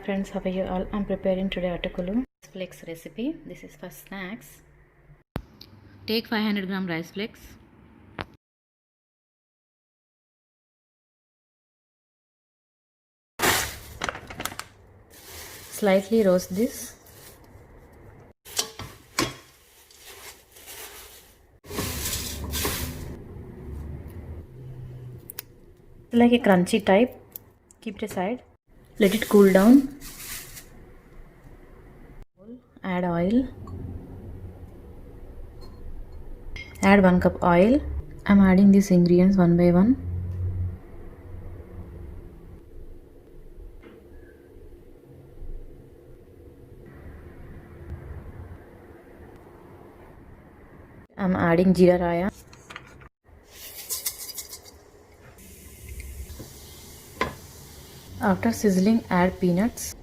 friends, how are you all? I'm preparing today atukulu flakes recipe. This is for snacks. Take 500 gram rice flakes. Slightly roast this. Like a crunchy type. Keep it aside. Let it cool down. Add oil. Add 1 cup oil. I'm adding these ingredients one by one. I'm adding zeera. After sizzling, add peanuts.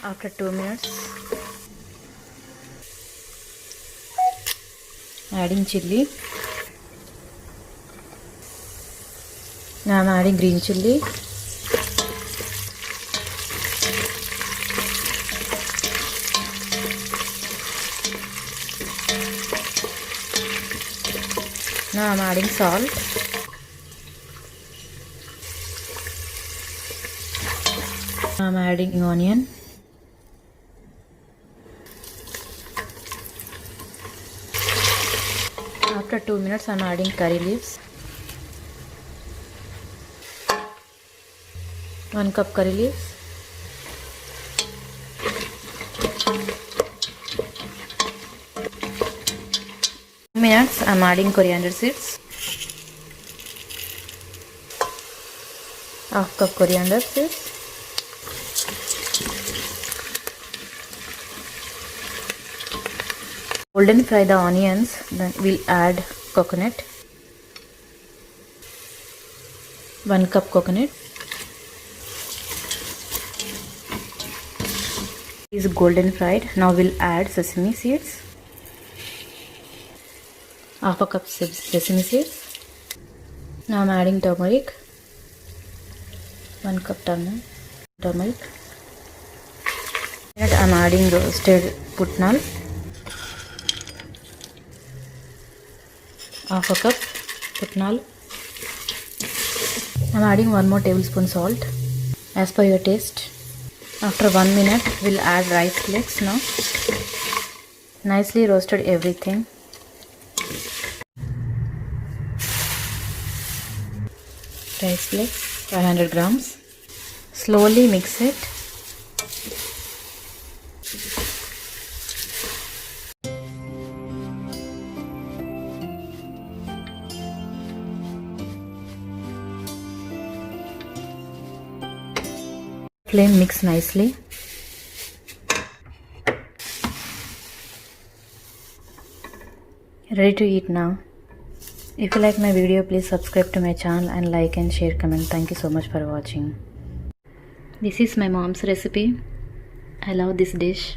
After 2 minutes, adding chilli. Now I'm adding green chilli. Now I'm adding salt. Now I'm adding onion. After 2 minutes, I'm adding curry leaves. 1 cup curry leaves. Minutes, I'm adding coriander seeds. Half cup coriander seeds. Golden fry the onions, then we'll add coconut. 1 cup coconut. Is golden fried. Now we'll add sesame seeds. Half a cup sesame seeds. Now I'm adding turmeric. 1 cup turmeric. And I'm adding roasted putnal. Half a cup putnal. I'm adding 1 more tablespoon salt as per your taste. After 1 minute, we'll add rice flakes now. Nicely roasted everything. Rice flakes 500 grams. Slowly mix it. Flame mix nicely. Ready to eat now. If you like my video, please subscribe to my channel and like and share, comment. Thank you so much for watching. This is my mom's recipe. I love this dish.